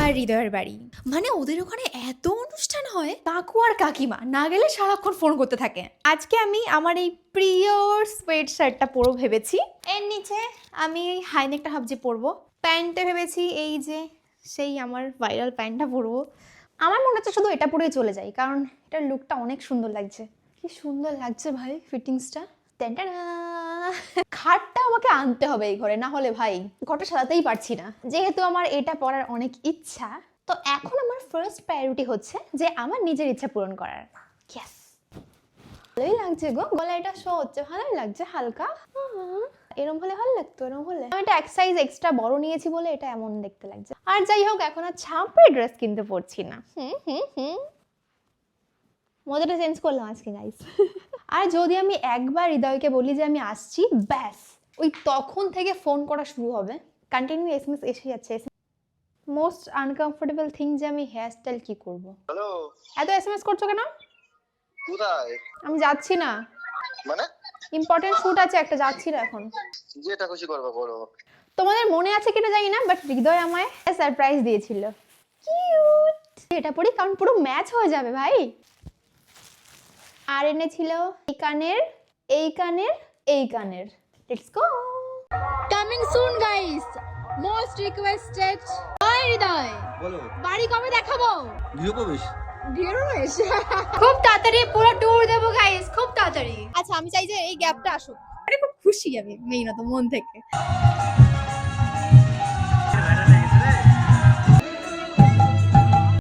আর হৃদয়ের বাড়ি, মানে ওদের ওখানে এত অনুষ্ঠান হয়, কাকু আর কাকিমা না গেলে সারাক্ষণ ফোন করতে থাকে। আজকে আমি আমার এই প্রিয় সোয়েট শার্টটা পরবো ভেবেছি, এর নিচে আমি এই হাইনেকটা ভাবছি পরবো, প্যান্টে ভেবেছি এই যে সেই আমার ভাইরাল প্যান্টটা পরবো। আমার মনে হচ্ছে শুধু এটা পরেই চলে যাই, কারণ এটার লুকটা অনেক সুন্দর লাগছে। কি সুন্দর লাগছে ভাই ফিটিংসটা। খাটটা আমাকে আনতে হবে এই ঘরে, না হলে ভাই ঘরটা সাজাতেই পারছি না। যেহেতু আমার এটা পড়ার অনেক ইচ্ছা, তো এখন আমার ফার্স্ট প্রায়োরিটি হচ্ছে যে আমার নিজের ইচ্ছা পূরণ করার। ইয়েস, ভালোই লাগছে গো, গলা এটা শো হচ্ছে, ভালোই লাগছে হালকা। এরম হলে ভালো লাগতো, এরম হলে। আমি এটা এক সাইজ এক্সট্রা বড় নিয়েছি বলে এটা এমন দেখতে লাগছে। আর যাই হোক, এখন আর ছাপড়ে ড্রেস কিনতে পড়ছি না। মজাটা চেঞ্জ করলাম আজকে গাইস। আর যদি আমি একবার হৃদয়কে বলি যে আমি আসছি, ব্যাস ওই তখন থেকে ফোন করা শুরু হবে, কন্টিনিউ এসএমএস এসে যাচ্ছে। মোস্ট আনকমফোর্টেবল থিং যে আমি হেয়ার স্টাইল কি করব। হ্যালো, এত এসএমএস করছো কেন? কোথায়? আমি যাচ্ছি না, মানে ইম্পর্টেন্ট শুট আছে একটা, যাচ্ছি না এখন। যেটা খুশি করবা করো। তোমাদের মনে আছে কিনা জানি না, বাট হৃদয় আমায় সারপ্রাইজ দিয়েছিল। কিউট। এটা পরি কারণ পুরো ম্যাচ হয়ে যাবে ভাই। আর এনেছিল এই কানের, এই কানের, এই কানের। Let's go. Coming soon guys, most requested. ওই হৃদয়, বলো। বাড়ি কবে দেখাবো? গৃহপ্রবেশ। গৃহপ্রবেশ খুব তাড়াতাড়ি পুরো ট্যুর দেবো গাইস, খুব তাড়াতাড়ি। আচ্ছা, আমি চাই যে এই গ্যাপটা আসুক। খুব খুশি আমি মেইনত মন থেকে।